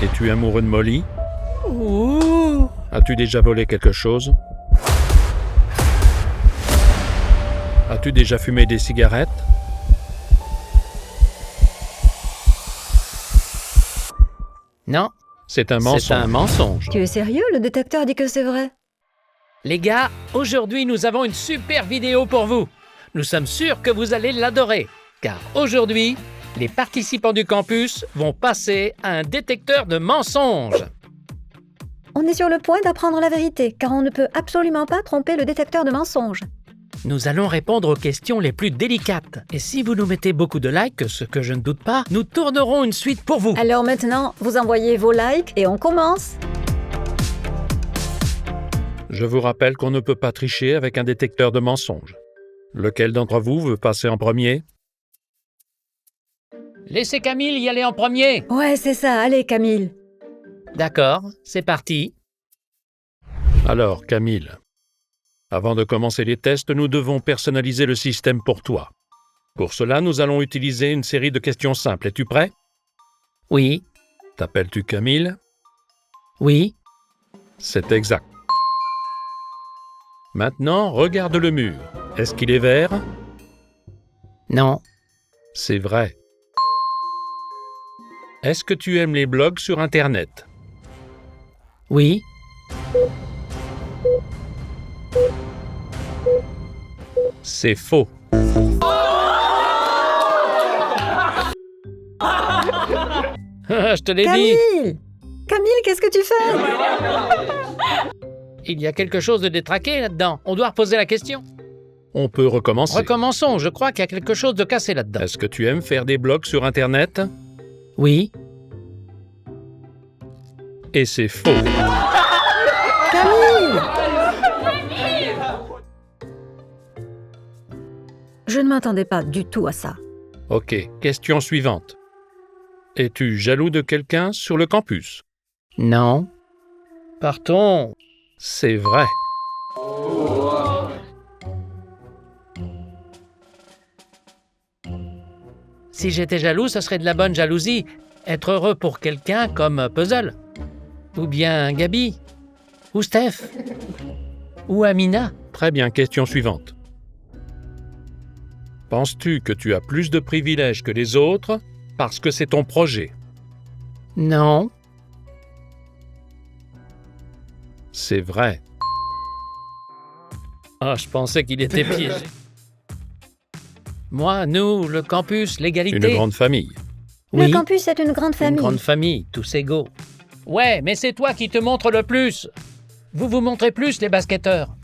Es-tu amoureux de Molly? Ouh. As-tu déjà volé quelque chose? As-tu déjà fumé des cigarettes? Non, C'est un mensonge. c'est un mensonge. Tu es sérieux? Le détecteur dit que c'est vrai. Les gars, aujourd'hui nous avons une super vidéo pour vous. Nous sommes sûrs que vous allez l'adorer, car aujourd'hui, les participants du campus vont passer à un détecteur de mensonges. On est sur le point d'apprendre la vérité, car on ne peut absolument pas tromper le détecteur de mensonges. Nous allons répondre aux questions les plus délicates. Et si vous nous mettez beaucoup de likes, ce que je ne doute pas, nous tournerons une suite pour vous. Alors maintenant, vous envoyez vos likes et on commence. Je vous rappelle qu'on ne peut pas tricher avec un détecteur de mensonges. Lequel d'entre vous veut passer en premier? Laissez Camille y aller en premier. Ouais, c'est ça. Allez, Camille. D'accord, c'est parti. Alors, Camille, avant de commencer les tests, nous devons personnaliser le système pour toi. Pour cela, nous allons utiliser une série de questions simples. Es-tu prêt? Oui, T'appelles-tu Camille? oui, C'est exact. Maintenant, regarde le mur. Est-ce qu'il est vert? non, C'est vrai. Est-ce que tu aimes les blogs sur Internet? oui, C'est faux. je te l'ai dit. Camille! Camille, qu'est-ce que tu fais? Il y a quelque chose de détraqué là-dedans. On doit reposer la question. On peut recommencer. Recommençons, je crois qu'il y a quelque chose de cassé là-dedans. Est-ce que tu aimes faire des blogs sur Internet? Oui, Et c'est faux. Camille! Je ne m'attendais pas du tout à ça. Ok, question suivante. Es-tu jaloux de quelqu'un sur le campus? non. Partons. C'est vrai. Si j'étais jaloux, ce serait de la bonne jalousie. Être heureux pour quelqu'un comme Puzzle. Ou bien Gabi. Ou Steph. Ou Amina. Très bien, question suivante. Penses-tu que tu as plus de privilèges que les autres parce que c'est ton projet? Non. C'est vrai. Ah, je pensais qu'il était piégé. Moi, nous, le campus, l'égalité. Une grande famille. Oui, Le campus est une grande une famille. grande famille, tous égaux. Ouais, mais c'est toi qui te montres le plus. Vous vous montrez plus, les basketteurs.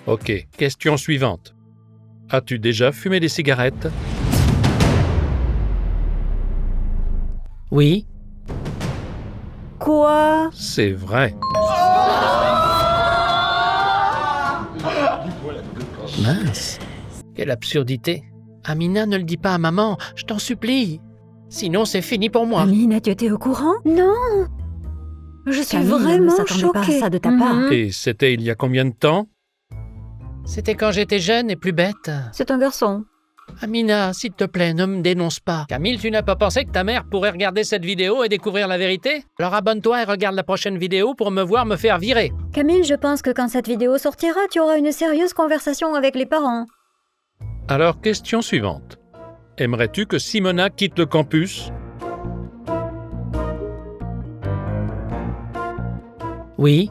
Ok, question suivante. As-tu déjà fumé des cigarettes? Oui, Quoi? C'est vrai. mince. Quelle absurdité. Amina, ne le dis pas à maman, je t'en supplie. Sinon, c'est fini pour moi. Amina, tu étais au courant? Non! Je suis Camille, on ne vraiment s'attendait pas à choquée. ça de ta part. Et c'était il y a combien de temps? C'était quand j'étais jeune et plus bête. C'est un garçon. Amina, s'il te plaît, ne me dénonce pas. Camille, tu n'as pas pensé que ta mère pourrait regarder cette vidéo et découvrir la vérité? Alors abonne-toi et regarde la prochaine vidéo pour me voir me faire virer. Camille, je pense que quand cette vidéo sortira, tu auras une sérieuse conversation avec les parents. Alors, question suivante. Aimerais-tu que Simona quitte le campus? Oui,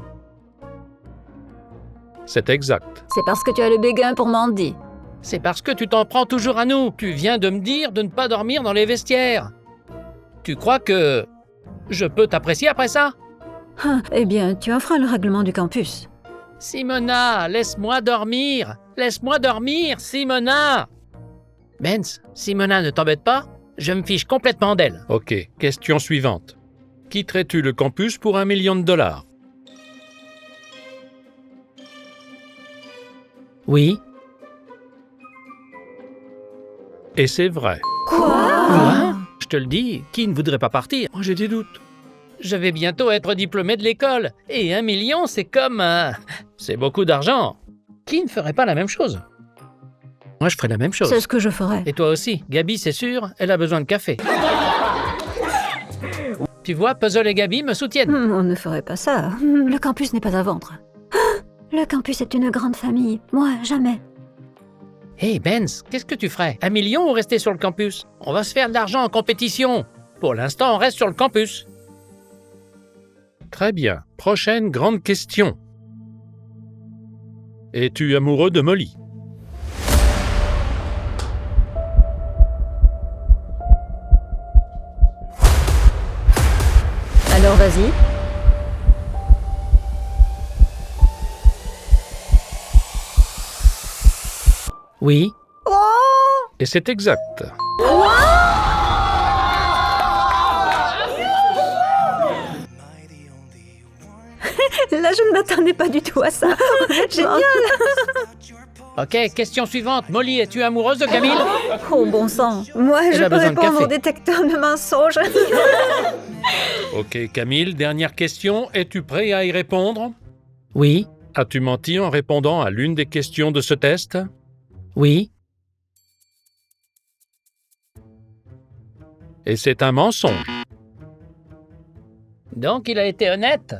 C'est exact. C'est parce que tu as le béguin pour Mandy. c'est parce que tu t'en prends toujours à nous. Tu viens de me dire de ne pas dormir dans les vestiaires. Tu crois que je peux t'apprécier après ça? Ah, eh bien, tu enfreins le règlement du campus. Simona, laisse-moi dormir. Laisse-moi dormir, Simona. Benz, Simona ne t'embête pas? Je me fiche complètement d'elle. Ok, question suivante. Quitterais-tu le campus pour $1 million? Oui. Et c'est vrai. Quoi? Je te le dis, qui ne voudrait pas partir? Moi, j'ai des doutes. Je vais bientôt être diplômé de l'école. Et 1 million, c'est comme... c'est beaucoup d'argent. Qui ne ferait pas la même chose? Moi, je ferais la même chose. C'est ce que je ferais. Et toi aussi. Gabi, c'est sûr, elle a besoin de café. Tu vois, Puzzle et Gabi me soutiennent. On ne ferait pas ça. Le campus n'est pas à vendre. Le campus est une grande famille. Moi, jamais. Hey Benz, qu'est-ce que tu ferais? 1 million ou rester sur le campus? On va se faire de l'argent en compétition. Pour l'instant, on reste sur le campus. Très bien. Prochaine grande question. Es-tu amoureux de Molly? Alors vas-y. Oui. Et c'est exact. Là, je ne m'attendais pas du tout à ça. Génial. Ok, question suivante. Molly, es-tu amoureuse de Camille? Oh, bon sang. Moi, Elle je a peux besoin de répondre café. au détecteur de mensonges. Ok, Camille, dernière question. Es-tu prêt à y répondre? Oui. As-tu menti en répondant à l'une des questions de ce test? Oui. Et c'est un mensonge. Donc, il a été honnête.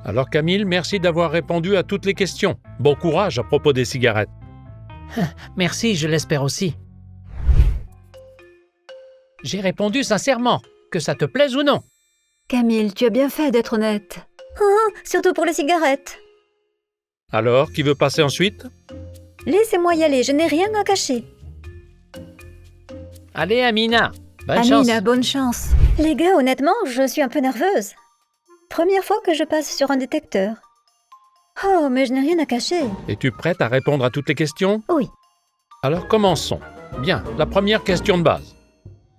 Alors Camille, merci d'avoir répondu à toutes les questions. Bon courage à propos des cigarettes. Merci, je l'espère aussi. J'ai répondu sincèrement, que ça te plaise ou non. Camille, tu as bien fait d'être honnête. Oh, surtout pour les cigarettes. Alors, qui veut passer ensuite? Laissez-moi y aller, je n'ai rien à cacher. Allez, Amina. Bonne chance. Amina, bonne chance. Les gars, honnêtement, je suis un peu nerveuse. Première fois que je passe sur un détecteur. Oh, mais je n'ai rien à cacher. Es-tu prête à répondre à toutes les questions? Oui. Alors commençons. Bien, la première question de base.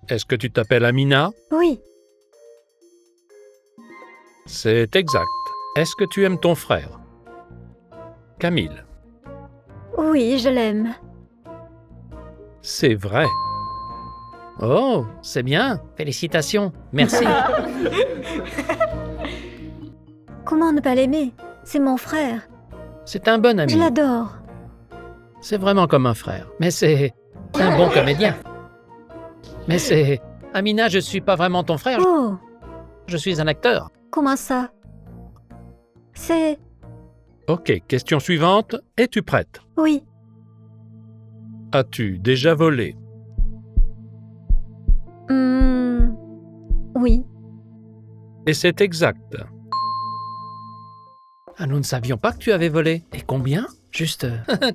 Est-ce que tu t'appelles Amina? Oui. C'est exact. Est-ce que tu aimes ton frère? Camille. Oui, je l'aime. C'est vrai. Oh, c'est bien. Félicitations. Merci. Comment ne pas l'aimer? C'est mon frère. C'est un bon ami. Je l'adore. C'est vraiment comme un frère. Mais c'est un bon comédien. Mais c'est... Amina, je suis pas vraiment ton frère. Oh, Je suis un acteur. comment ça? C'est... Ok, question suivante. Es-tu prête? Oui. As-tu déjà volé? Oui. Et c'est exact. Ah, nous ne savions pas que tu avais volé. Et combien? Juste...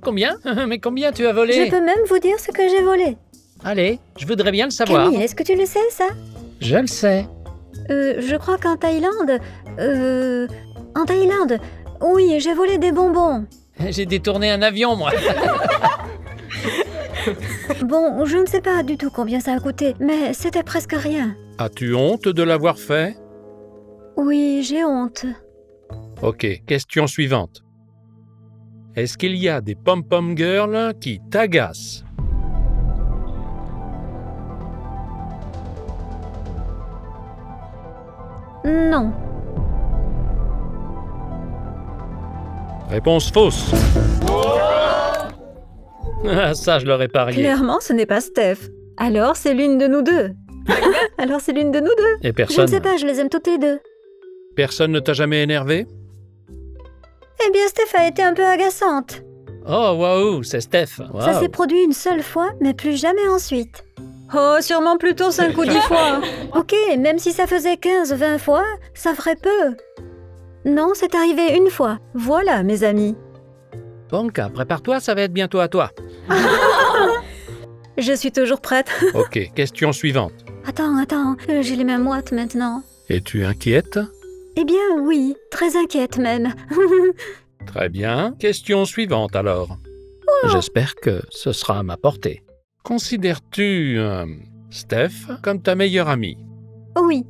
combien? Mais combien tu as volé? Je peux même vous dire ce que j'ai volé. Allez, je voudrais bien le savoir. Camille, est-ce que tu le sais, ça? Je le sais. Je crois qu'en Thaïlande... En Thaïlande... Oui, j'ai volé des bonbons. J'ai détourné un avion, moi. Bon, je ne sais pas du tout combien ça a coûté, mais c'était presque rien. As-tu honte de l'avoir fait? Oui, j'ai honte. Ok, question suivante. Est-ce qu'il y a des pom-pom girls qui t'agacent? Non. Réponse fausse. Ah, ça, je l'aurais parié. Clairement, ce n'est pas Steph. Alors, c'est l'une de nous deux. Alors, c'est l'une de nous deux. Et Je ne personne, sais pas, je les aime toutes les deux. personne ne t'a jamais énervé? Eh bien, Steph a été un peu agaçante. Oh, waouh, c'est Steph. Ça Waouh. s'est produit une seule fois, mais plus jamais ensuite. Oh, sûrement plutôt 5 ou 10 fois. Ok, même si ça faisait 15-20 fois, ça ferait peu. Non, c'est arrivé une fois. Voilà, mes amis. Bonka, prépare-toi, ça va être bientôt à toi. Je suis toujours prête. Ok, question suivante. Attends, j'ai les mains moites maintenant. Es-tu inquiète? Eh bien, oui, très inquiète même. Très bien. Question suivante alors. J'espère que ce sera à ma portée. Considères-tu Steph comme ta meilleure amie? Oui.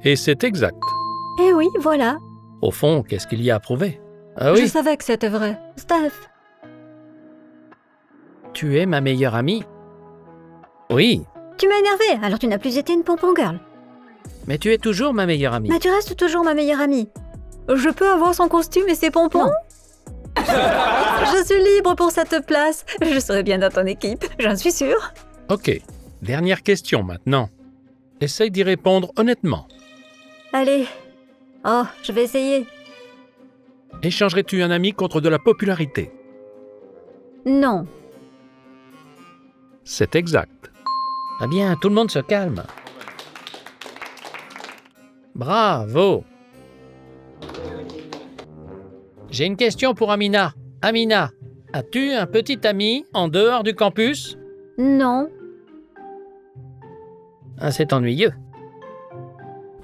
Et c'est exact. Eh oui, voilà. Au fond, qu'est-ce qu'il y a à prouver? Ah Je oui, savais que c'était vrai. Steph. tu es ma meilleure amie. Oui, Tu m'as énervé, alors tu n'as plus été une pompon girl. mais tu es toujours ma meilleure amie. Mais tu restes toujours ma meilleure amie. Je peux avoir son costume et ses pompons? Je suis libre pour cette place. Je serai bien dans ton équipe, j'en suis sûre. Ok, dernière question maintenant. Essaye d'y répondre honnêtement. Allez. Oh, je vais essayer. Échangerais-tu un ami contre de la popularité? Non. C'est exact. Très bien, tout le monde se calme. Bravo. J'ai une question pour Amina. Amina, as-tu un petit ami en dehors du campus? Non. Ah, c'est ennuyeux.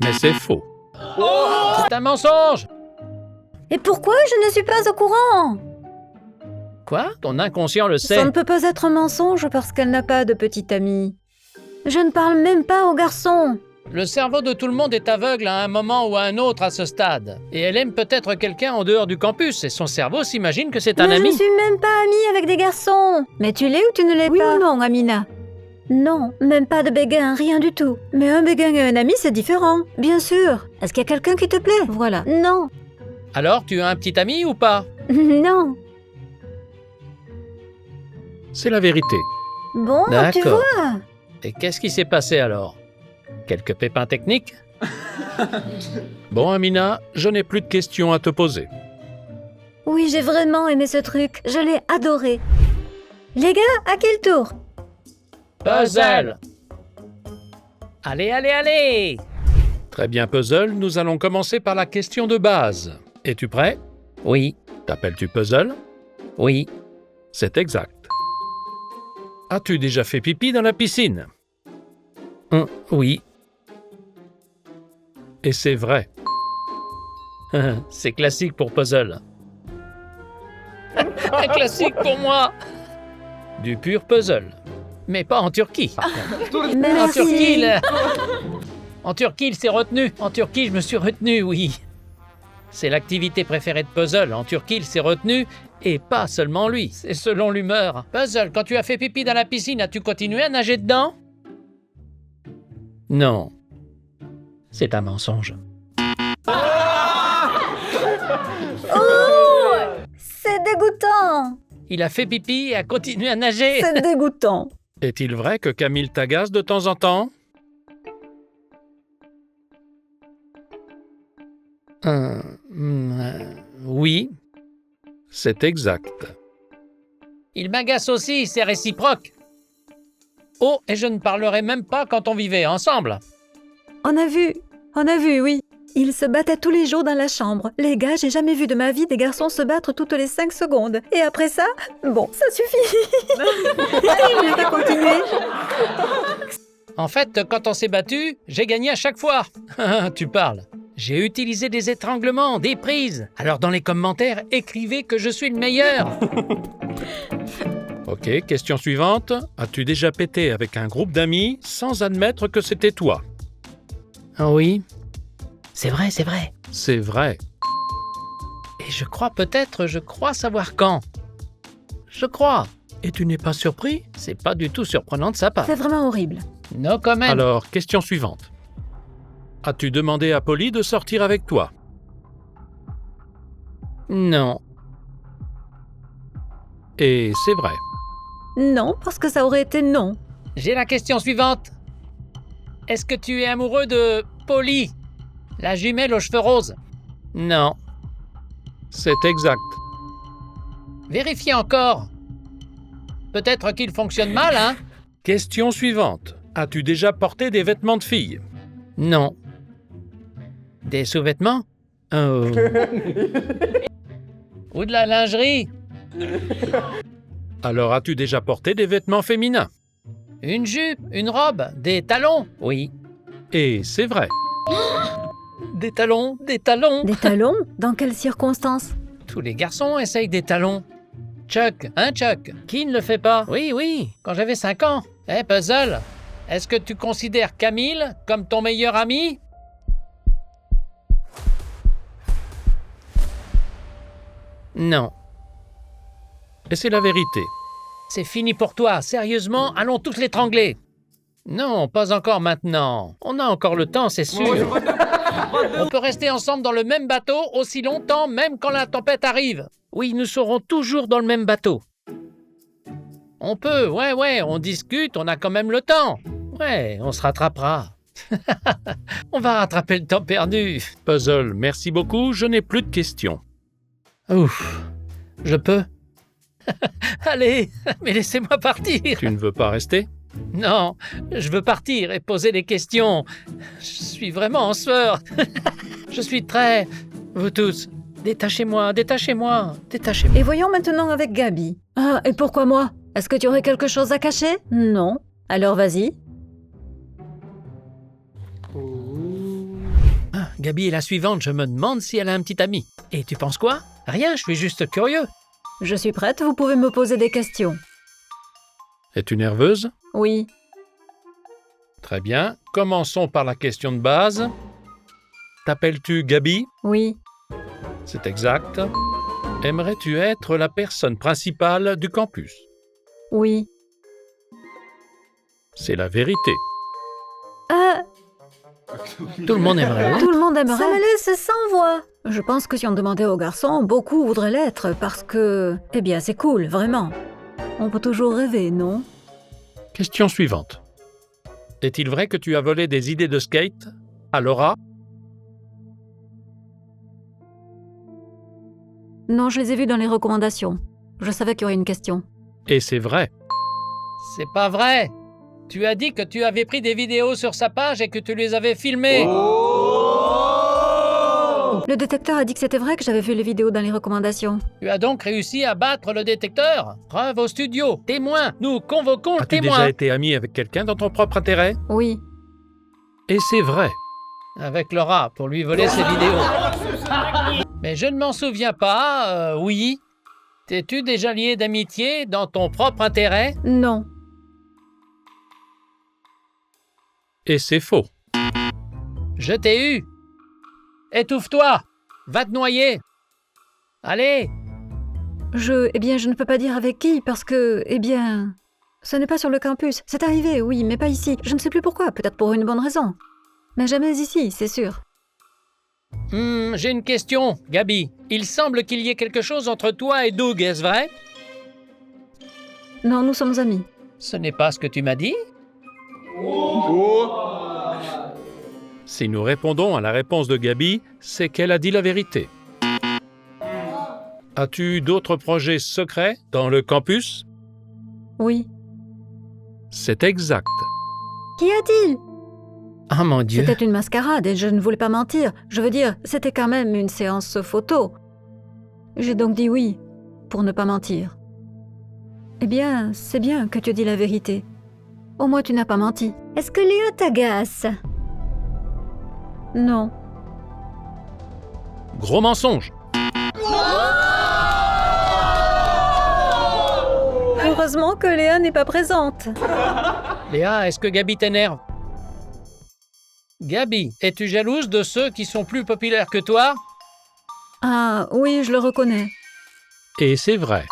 Mais c'est faux. C'est un mensonge. Et pourquoi je ne suis pas au courant? Quoi? Ton inconscient le Ça sait. ne peut pas être un mensonge parce qu'elle n'a pas de petit ami. Je ne parle même pas aux garçons. Le cerveau de tout le monde est aveugle à un moment ou à un autre à ce stade. Et elle aime peut-être quelqu'un en dehors du campus et son cerveau s'imagine que c'est un Mais je ami. ne suis même pas amie avec des garçons. Mais tu l'es ou tu ne l'es pas? Oui ou non, Amina? Non, même pas de béguin, rien du tout. Mais un béguin et un ami, c'est différent. Bien sûr. Est-ce qu'il y a quelqu'un qui te plaît? Voilà. Non. Alors, tu as un petit ami ou pas? Non. C'est la vérité. Bon, tu D'accord. vois. Et qu'est-ce qui s'est passé alors? Quelques pépins techniques? Bon, Amina, je n'ai plus de questions à te poser. Oui, j'ai vraiment aimé ce truc. Je l'ai adoré. Les gars, à qui le tour? Puzzle! Allez, allez, allez! Très bien, Puzzle, nous allons commencer par la question de base. Es-tu prêt? Oui, T'appelles-tu Puzzle? oui. C'est exact. As-tu déjà fait pipi dans la piscine? Oui. Et c'est vrai. C'est classique pour Puzzle. Un classique pour moi! Du pur puzzle. Mais pas en Turquie. par contre. En Turquie, Merci. En Turquie, il s'est retenu. En Turquie, je me suis retenu, oui. C'est l'activité préférée de Puzzle. En Turquie, il s'est retenu, et pas seulement lui. C'est selon l'humeur. Puzzle, quand tu as fait pipi dans la piscine, as-tu continué à nager dedans? Non. C'est un mensonge. Oh, c'est dégoûtant. Il a fait pipi et a continué à nager. C'est dégoûtant. Est-il vrai que Camille t'agace de temps en temps? Oui. C'est exact. Il m'agace aussi, c'est réciproque. Oh, et je ne parlerai même pas quand on vivait ensemble. On a vu, oui. Ils se battaient tous les jours dans la chambre. Les gars, j'ai jamais vu de ma vie des garçons se battre toutes les 5 secondes. Et après ça, bon, ça suffit. Allez, on va continuer. En fait, quand on s'est battu, j'ai gagné à chaque fois. Tu parles. J'ai utilisé des étranglements, des prises. Alors dans les commentaires, écrivez que je suis le meilleur. Ok, question suivante. As-tu déjà pété avec un groupe d'amis sans admettre que c'était toi? Ah oui. C'est vrai, c'est vrai. C'est vrai. Et je crois savoir quand. Je crois. Et tu n'es pas surpris? C'est pas du tout surprenant de sa part. C'est vraiment horrible. No comment. Alors, question suivante. As-tu demandé à Polly de sortir avec toi? Non. Et c'est vrai. Non, parce que ça aurait été non. J'ai la question suivante. Est-ce que tu es amoureux de Polly, la jumelle aux cheveux roses? Non. C'est exact. Vérifiez encore. Peut-être qu'il fonctionne mal, hein? Question suivante. As-tu déjà porté des vêtements de fille? Non. Des sous-vêtements? Oh. Ou de la lingerie? Alors as-tu déjà porté des vêtements féminins? Une jupe? Une robe? Des talons? Oui. Et c'est vrai. Des talons? Des talons? Des talons? Dans quelles circonstances? Tous les garçons essayent des talons. Chuck, hein Chuck? Qui ne le fait pas? Oui, oui, quand j'avais 5 ans. Eh, Puzzle, est-ce que tu considères Camille comme ton meilleur ami? Non. Et c'est la vérité. C'est fini pour toi, sérieusement, allons tous l'étrangler. Non, pas encore maintenant. On a encore le temps, c'est sûr. On peut rester ensemble dans le même bateau aussi longtemps, même quand la tempête arrive. Oui, nous serons toujours dans le même bateau. On peut, ouais, on discute, on a quand même le temps. Ouais, on se rattrapera. On va rattraper le temps perdu. Puzzle, merci beaucoup, je n'ai plus de questions. Ouf, je peux? Allez, mais laissez-moi partir. Tu ne veux pas rester? Non, je veux partir et poser des questions. Je suis vraiment en sueur. Je suis très... Vous tous, détachez-moi. Et voyons maintenant avec Gabi. Ah, et pourquoi moi? Est-ce que tu aurais quelque chose à cacher? Non. Alors vas-y. Ah, Gabi est la suivante, je me demande si elle a un petit ami. Et tu penses quoi? Rien, je suis juste curieux. Je suis prête, vous pouvez me poser des questions. Es-tu nerveuse? Oui. Très bien, commençons par la question de base. T'appelles-tu Gabi? Oui. C'est exact. Aimerais-tu être la personne principale du campus? Oui. C'est la vérité. Tout le monde aimerait. Tout le monde aimerait. Ça me laisse sans voix. Je pense que si on demandait aux garçons, beaucoup voudraient l'être parce que... Eh bien, c'est cool, vraiment. On peut toujours rêver, non? Question suivante. Est-il vrai que tu as volé des idées de skate à Laura? Non, je les ai vus dans les recommandations. Je savais qu'il y aurait une question. Et c'est vrai. C'est pas vrai. Tu as dit que tu avais pris des vidéos sur sa page et que tu les avais filmées. Le détecteur a dit que c'était vrai que j'avais vu les vidéos dans les recommandations. Tu as donc réussi à battre le détecteur. Preuve au studio. Témoin. Nous convoquons le As-tu témoin. déjà été ami avec quelqu'un dans ton propre intérêt? Oui. Et c'est vrai. Avec Laura, pour lui voler ses vidéos. Mais je ne m'en souviens pas, oui. T'es-tu déjà lié d'amitié dans ton propre intérêt? Non. Et c'est faux. Je t'ai eu. Étouffe-toi. Va te noyer. Allez. Eh bien, je ne peux pas dire avec qui parce que, eh bien... Ce n'est pas sur le campus. C'est arrivé, oui, mais pas ici. Je ne sais plus pourquoi, peut-être pour une bonne raison. Mais jamais ici, c'est sûr. J'ai une question, Gabi. Il semble qu'il y ait quelque chose entre toi et Doug, est-ce vrai? Non, nous sommes amis. Ce n'est pas ce que tu m'as dit? Si nous répondons à la réponse de Gabi, c'est qu'elle a dit la vérité. As-tu d'autres projets secrets dans le campus? Oui. C'est exact. Qu'y a-t-il? Oh mon Dieu. C'était une mascarade et je ne voulais pas mentir. Je veux dire, c'était quand même une séance photo. J'ai donc dit oui, pour ne pas mentir. Eh bien, c'est bien que tu dis la vérité. Au moins, tu n'as pas menti. Est-ce que Léa t'agace? Non. Gros mensonge. Heureusement que Léa n'est pas présente. Léa, est-ce que Gabi t'énerve? Gabi, es-tu jalouse de ceux qui sont plus populaires que toi? Ah, oui, je le reconnais. Et c'est vrai.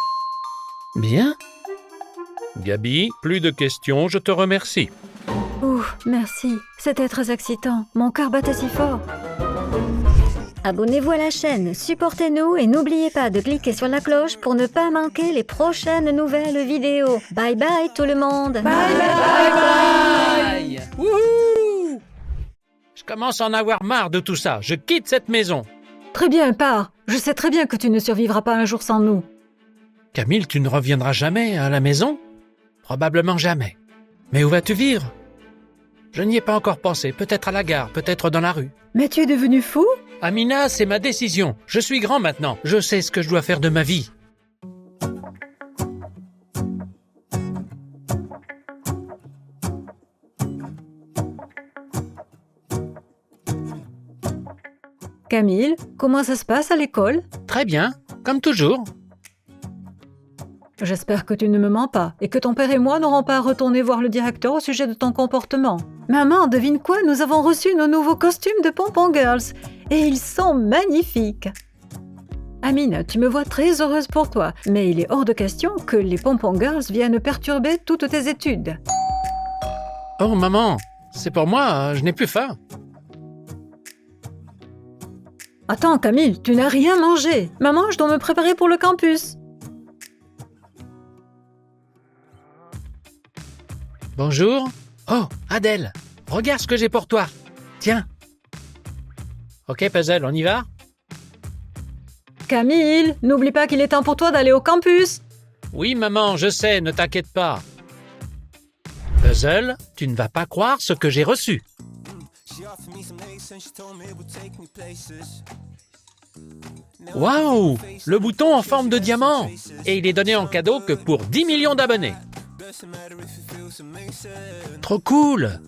Bien. Gabi, plus de questions, je te remercie. Ouh, merci. C'était très excitant. Mon cœur battait si fort. Abonnez-vous à la chaîne, supportez-nous et n'oubliez pas de cliquer sur la cloche pour ne pas manquer les prochaines nouvelles vidéos. Bye bye tout le monde. Bye Bye. Wouhou! Je commence à en avoir marre de tout ça. Je quitte cette maison. Très bien, pars. Je sais très bien que tu ne survivras pas un jour sans nous. Camille, tu ne reviendras jamais à la maison? Probablement jamais. Mais où vas-tu vivre? Je n'y ai pas encore pensé. Peut-être à la gare, peut-être dans la rue. Mais tu es devenu fou? Amina, c'est ma décision. Je suis grand maintenant. Je sais ce que je dois faire de ma vie. Camille, comment ça se passe à l'école? Très bien, comme toujours. J'espère que tu ne me mens pas et que ton père et moi n'aurons pas à retourner voir le directeur au sujet de ton comportement. Maman, devine quoi? Nous avons reçu nos nouveaux costumes de Pompon Girls et ils sont magnifiques. Amine, tu me vois très heureuse pour toi, mais il est hors de question que les Pompon Girls viennent perturber toutes tes études. Oh maman, c'est pour moi, je n'ai plus faim. Attends Camille, tu n'as rien mangé. Maman, je dois me préparer pour le campus. Bonjour. Oh, Adèle, regarde ce que j'ai pour toi. Tiens. Ok, Puzzle, on y va? Camille, n'oublie pas qu'il est temps pour toi d'aller au campus. Oui, maman, je sais, ne t'inquiète pas. Puzzle, tu ne vas pas croire ce que j'ai reçu. Waouh! Le bouton en forme de diamant. Et il est donné en cadeau que pour 10 millions d'abonnés. Trop cool!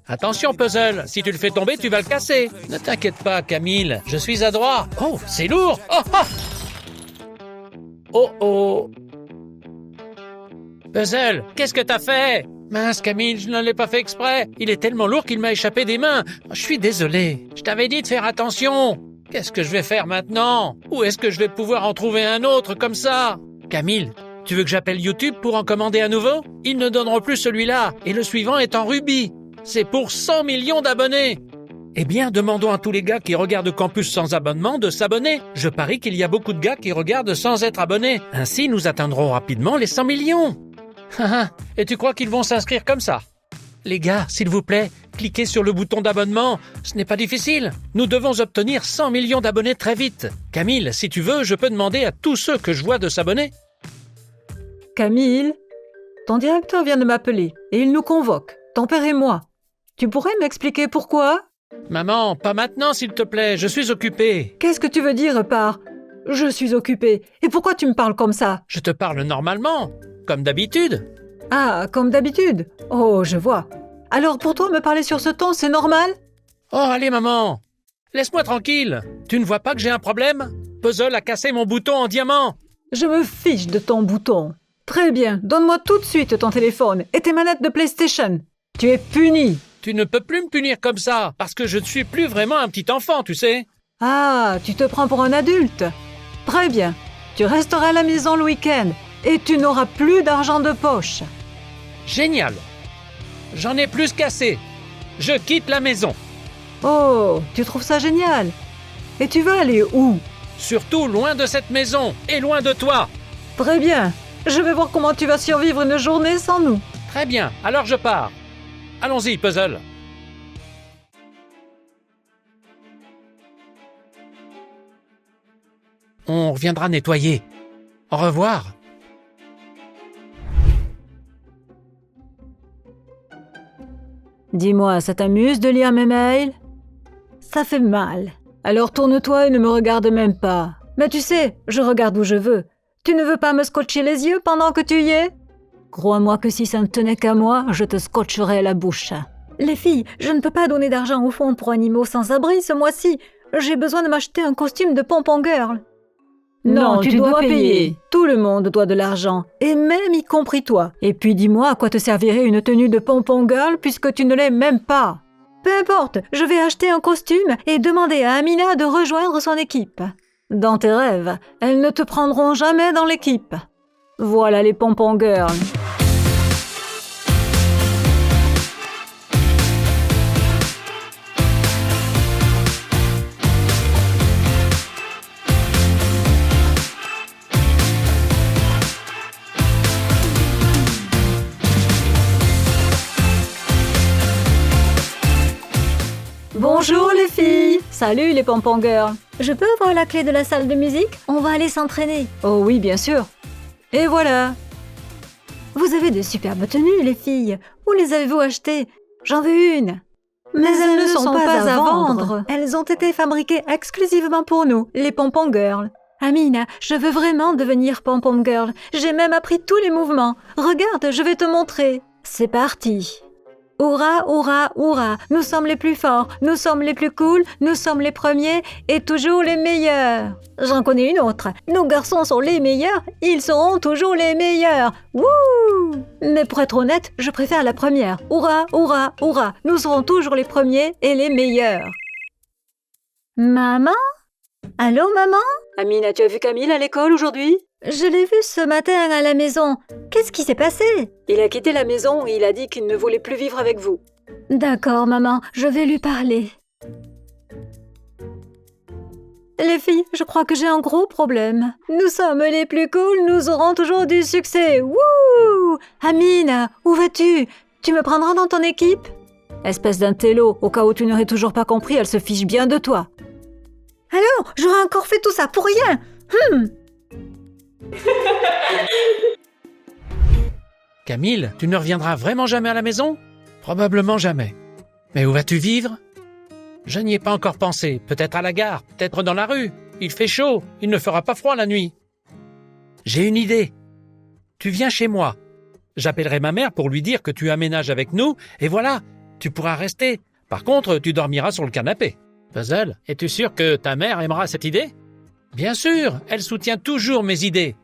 Attention, Puzzle, si tu le fais tomber, tu vas le casser. Ne t'inquiète pas, Camille, je suis adroit. Oh, c'est lourd! Oh, oh! Oh, oh! Puzzle, qu'est-ce que t'as fait? Mince, Camille, je ne l'ai pas fait exprès. Il est tellement lourd qu'il m'a échappé des mains. Je suis désolé. Je t'avais dit de faire attention. Qu'est-ce que je vais faire maintenant? Où est-ce que je vais pouvoir en trouver un autre comme ça? Camille, tu veux que j'appelle YouTube pour en commander un nouveau? Ils ne donneront plus celui-là, et le suivant est en rubis. C'est pour 100 millions d'abonnés. Eh bien, demandons à tous les gars qui regardent Campus sans abonnement de s'abonner. Je parie qu'il y a beaucoup de gars qui regardent sans être abonnés. Ainsi, nous atteindrons rapidement les 100 millions. Et tu crois qu'ils vont s'inscrire comme ça? Les gars, s'il vous plaît, cliquez sur le bouton d'abonnement. Ce n'est pas difficile. Nous devons obtenir 100 millions d'abonnés très vite. Camille, si tu veux, je peux demander à tous ceux que je vois de s'abonner. Camille, ton directeur vient de m'appeler et il nous convoque, ton père et moi. Tu pourrais m'expliquer pourquoi? Maman, pas maintenant, s'il te plaît, je suis occupé. Qu'est-ce que tu veux dire par « je suis occupé » et pourquoi tu me parles comme ça? Je te parle normalement, comme d'habitude. Ah, comme d'habitude. Oh, je vois. Alors pour toi, me parler sur ce ton, c'est normal? Oh, allez, maman. Laisse-moi tranquille. Tu ne vois pas que j'ai un problème? Puzzle a cassé mon bouton en diamant. Je me fiche de ton bouton. Très bien, donne-moi tout de suite ton téléphone et tes manettes de PlayStation. Tu es puni. Tu ne peux plus me punir comme ça, parce que je ne suis plus vraiment un petit enfant, tu sais. Ah, tu te prends pour un adulte. Très bien, tu resteras à la maison le week-end et tu n'auras plus d'argent de poche. Génial. J'en ai plus qu'assez. Je quitte la maison. Oh, tu trouves ça génial? Et tu vas aller où? Surtout loin de cette maison et loin de toi. Très bien, je vais voir comment tu vas survivre une journée sans nous. Très bien, alors je pars. Allons-y, Puzzle. On reviendra nettoyer. Au revoir. Dis-moi, ça t'amuse de lire mes mails? Ça fait mal. Alors tourne-toi et ne me regarde même pas. Mais tu sais, je regarde où je veux. Tu ne veux pas me scotcher les yeux pendant que tu y es? Crois-moi que si ça ne tenait qu'à moi, je te scotcherais la bouche. Les filles, je ne peux pas donner d'argent au fonds pour animaux sans abri ce mois-ci. J'ai besoin de m'acheter un costume de pompon girl. Non, tu dois payer. Tout le monde doit de l'argent, et même y compris toi. Et puis dis-moi à quoi te servirait une tenue de pompon girl puisque tu ne l'es même pas. Peu importe, je vais acheter un costume et demander à Amina de rejoindre son équipe. Dans tes rêves, elles ne te prendront jamais dans l'équipe. Voilà les pompon girls. Bonjour les filles! Salut les pompon girls! Je peux avoir la clé de la salle de musique? On va aller s'entraîner. Oh oui, bien sûr. Et voilà. Vous avez de superbes tenues, les filles. Où les avez-vous achetées? J'en veux une. Mais elles ne sont pas à vendre. Elles ont été fabriquées exclusivement pour nous, les pompon girls. Amina, je veux vraiment devenir pompon girl. J'ai même appris tous les mouvements. Regarde, je vais te montrer. C'est parti. Hurrah, hurrah, hurrah, nous sommes les plus forts, nous sommes les plus cool, nous sommes les premiers et toujours les meilleurs. J'en connais une autre. Nos garçons sont les meilleurs, ils seront toujours les meilleurs. Wouh! Mais pour être honnête, je préfère la première. Hurrah, hurrah, hurrah, nous serons toujours les premiers et les meilleurs. Maman? Allô, maman? Amina, tu as vu Camille à l'école aujourd'hui? Je l'ai vu ce matin à la maison. Qu'est-ce qui s'est passé? Il a quitté la maison et il a dit qu'il ne voulait plus vivre avec vous. D'accord, maman, je vais lui parler. Les filles, je crois que j'ai un gros problème. Nous sommes les plus cool, nous aurons toujours du succès. Wouh! Amina, où vas-tu? Tu me prendras dans ton équipe? Espèce d'intello, au cas où tu n'aurais toujours pas compris, elle se fiche bien de toi. Alors, j'aurais encore fait tout ça pour rien. Camille, tu ne reviendras vraiment jamais à la maison? Probablement jamais. Mais où vas-tu vivre? Je n'y ai pas encore pensé. Peut-être à la gare, peut-être dans la rue. Il fait chaud, il ne fera pas froid la nuit. J'ai une idée. Tu viens chez moi. J'appellerai ma mère pour lui dire que tu aménages avec nous, et voilà, tu pourras rester. Par contre, tu dormiras sur le canapé. Puzzle, es-tu sûr que ta mère aimera cette idée? Bien sûr, elle soutient toujours mes idées.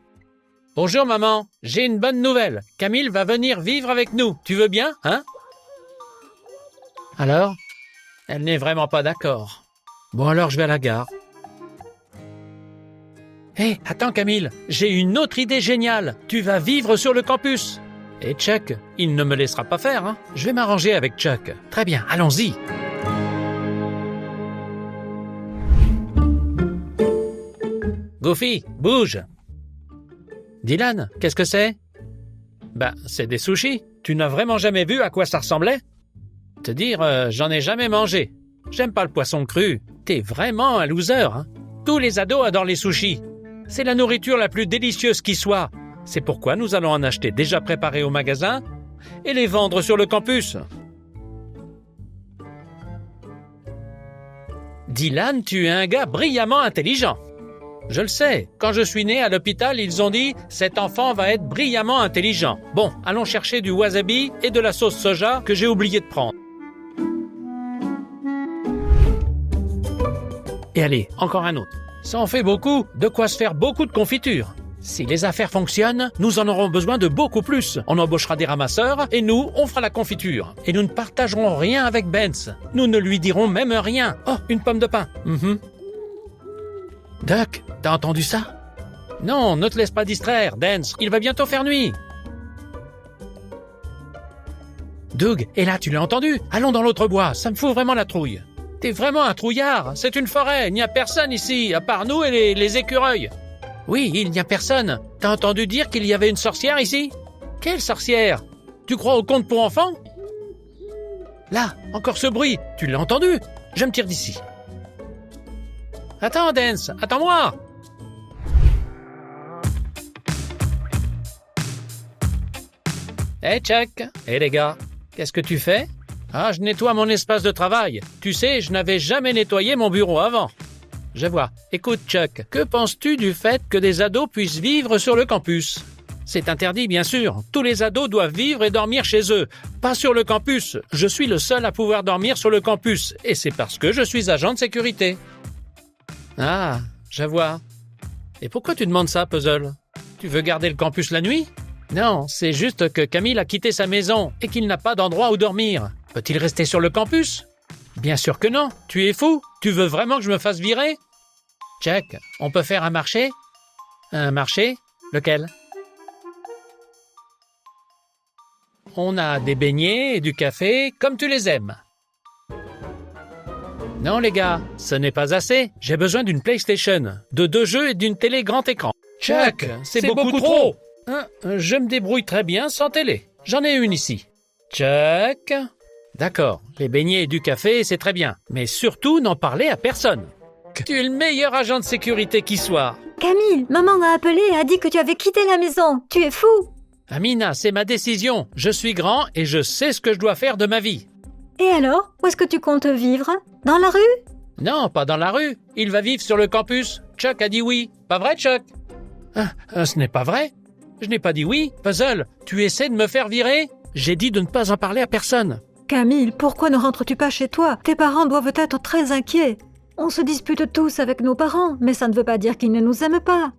Bonjour maman, j'ai une bonne nouvelle. Camille va venir vivre avec nous. Tu veux bien, hein? Alors? Elle n'est vraiment pas d'accord. Bon alors je vais à la gare. Hé, attends Camille, j'ai une autre idée géniale. Tu vas vivre sur le campus. Et Chuck, il ne me laissera pas faire, hein? Je vais m'arranger avec Chuck. Très bien, allons-y. Goofy, bouge. Dylan, qu'est-ce que c'est? Bah, c'est des sushis. Tu n'as vraiment jamais vu à quoi ça ressemblait? Te dire, j'en ai jamais mangé. J'aime pas le poisson cru. T'es vraiment un loser, hein? Tous les ados adorent les sushis. C'est la nourriture la plus délicieuse qui soit. C'est pourquoi nous allons en acheter déjà préparés au magasin et les vendre sur le campus. Dylan, tu es un gars brillamment intelligent. Je le sais, quand je suis né à l'hôpital, ils ont dit « Cet enfant va être brillamment intelligent ». Bon, allons chercher du wasabi et de la sauce soja que j'ai oublié de prendre. Et allez, encore un autre. Ça en fait beaucoup, de quoi se faire beaucoup de confitures. Si les affaires fonctionnent, nous en aurons besoin de beaucoup plus. On embauchera des ramasseurs et nous, on fera la confiture. Et nous ne partagerons rien avec Benz. Nous ne lui dirons même rien. Oh, une pomme de pain. Duck, t'as entendu ça? Non, ne te laisse pas distraire, Dance. Il va bientôt faire nuit. Doug, et là, tu l'as entendu? Allons dans l'autre bois, ça me fout vraiment la trouille. T'es vraiment un trouillard. C'est une forêt, il n'y a personne ici, à part nous et les écureuils. Oui, il n'y a personne. T'as entendu dire qu'il y avait une sorcière ici? Quelle sorcière? Tu crois au conte pour enfants? Là, encore ce bruit. Tu l'as entendu? Je me tire d'ici. Attends, Dance, attends-moi! Hey, Chuck! Hey, les gars, qu'est-ce que tu fais? Ah, je nettoie mon espace de travail. Tu sais, je n'avais jamais nettoyé mon bureau avant. Je vois. Écoute, Chuck, que penses-tu du fait que des ados puissent vivre sur le campus? C'est interdit, bien sûr. Tous les ados doivent vivre et dormir chez eux. Pas sur le campus. Je suis le seul à pouvoir dormir sur le campus. Et c'est parce que je suis agent de sécurité. Ah, je vois. Et pourquoi tu demandes ça, Puzzle? Tu veux garder le campus la nuit? Non, c'est juste que Camille a quitté sa maison et qu'il n'a pas d'endroit où dormir. Peut-il rester sur le campus? Bien sûr que non. Tu es fou. Tu veux vraiment que je me fasse virer? Chuck, on peut faire un marché? Un marché? Lequel? On a des beignets et du café comme tu les aimes. Non les gars, ce n'est pas assez. J'ai besoin d'une PlayStation, de 2 jeux et d'une télé grand écran. Chuck, c'est beaucoup trop. Je me débrouille très bien sans télé. J'en ai une ici. Chuck. D'accord, les beignets et du café, c'est très bien. Mais surtout, n'en parlez à personne. Tu es le meilleur agent de sécurité qui soit. Camille, maman m'a appelé et a dit que tu avais quitté la maison. Tu es fou. Amina, c'est ma décision. Je suis grand et je sais ce que je dois faire de ma vie. Et alors, où est-ce que tu comptes vivre? Dans la rue? Non, pas dans la rue. Il va vivre sur le campus. Chuck a dit oui. Pas vrai, Chuck? Ce n'est pas vrai. Je n'ai pas dit oui. Puzzle, tu essaies de me faire virer? J'ai dit de ne pas en parler à personne. Camille, pourquoi ne rentres-tu pas chez toi? Tes parents doivent être très inquiets. On se dispute tous avec nos parents, mais ça ne veut pas dire qu'ils ne nous aiment pas.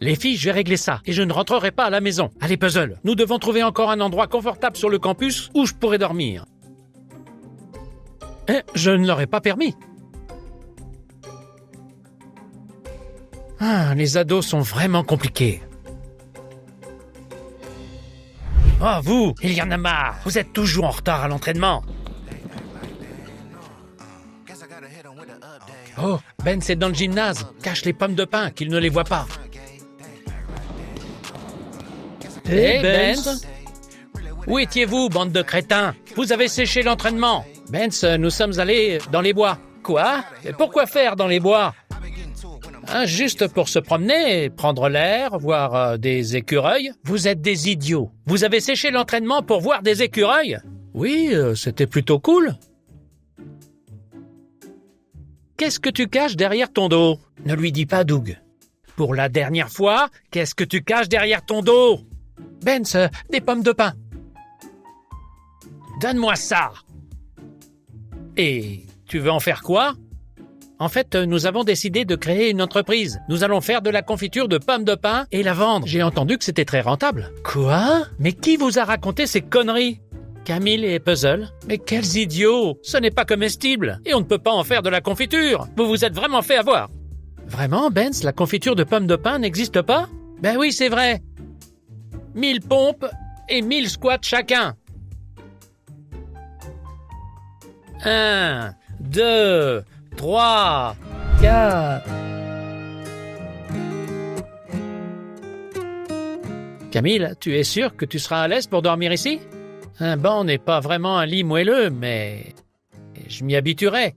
Les filles, je vais régler ça et je ne rentrerai pas à la maison. Allez, Puzzle, nous devons trouver encore un endroit confortable sur le campus où je pourrai dormir. Je ne leur ai pas permis. Les ados sont vraiment compliqués. Oh, vous, il y en a marre. Vous êtes toujours en retard à l'entraînement. Oh, Ben, c'est dans le gymnase. Cache les pommes de pain, qu'il ne les voit pas. Hey, Ben. Où étiez-vous, bande de crétins? Vous avez séché l'entraînement. Benz, nous sommes allés dans les bois. Quoi? Et pourquoi faire dans les bois? Juste pour se promener, prendre l'air, voir des écureuils. Vous êtes des idiots. Vous avez séché l'entraînement pour voir des écureuils? Oui, c'était plutôt cool. Qu'est-ce que tu caches derrière ton dos? Ne lui dis pas, Doug. Pour la dernière fois, qu'est-ce que tu caches derrière ton dos? Benz, des pommes de pin. Donne-moi ça. Et tu veux en faire quoi? En fait, nous avons décidé de créer une entreprise. Nous allons faire de la confiture de pommes de pin et la vendre. J'ai entendu que c'était très rentable. Quoi? Mais qui vous a raconté ces conneries? Camille et Puzzle? Mais quels idiots! Ce n'est pas comestible et on ne peut pas en faire de la confiture. Vous vous êtes vraiment fait avoir. Vraiment, Benz, la confiture de pommes de pin n'existe pas? Ben oui, c'est vrai. 1000 pompes et 1000 squats chacun. 1, 2, 3, 4... Camille, tu es sûr que tu seras à l'aise pour dormir ici? Un banc n'est pas vraiment un lit moelleux, mais je m'y habituerai.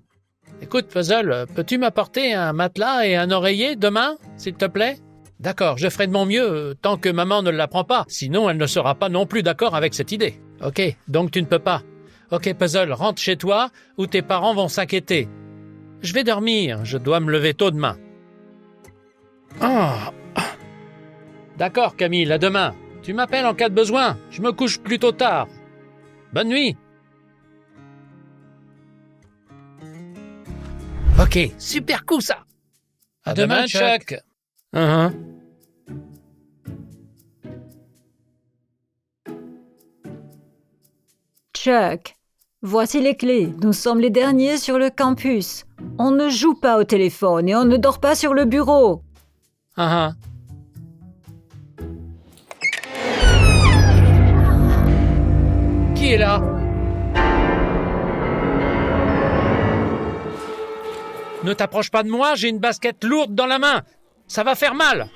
Écoute, Puzzle, peux-tu m'apporter un matelas et un oreiller demain, s'il te plaît? D'accord, je ferai de mon mieux tant que maman ne l'apprend pas, sinon elle ne sera pas non plus d'accord avec cette idée. Ok, donc tu ne peux pas. Ok, Puzzle, rentre chez toi ou tes parents vont s'inquiéter. Je vais dormir, je dois me lever tôt demain. D'accord, Camille, à demain. Tu m'appelles en cas de besoin, je me couche plutôt tard. Bonne nuit. Ok, super coup ça. À demain, Chuck. Chuck, voici les clés. Nous sommes les derniers sur le campus. On ne joue pas au téléphone et on ne dort pas sur le bureau. Qui est là? Ne t'approche pas de moi, j'ai une basket lourde dans la main. Ça va faire mal.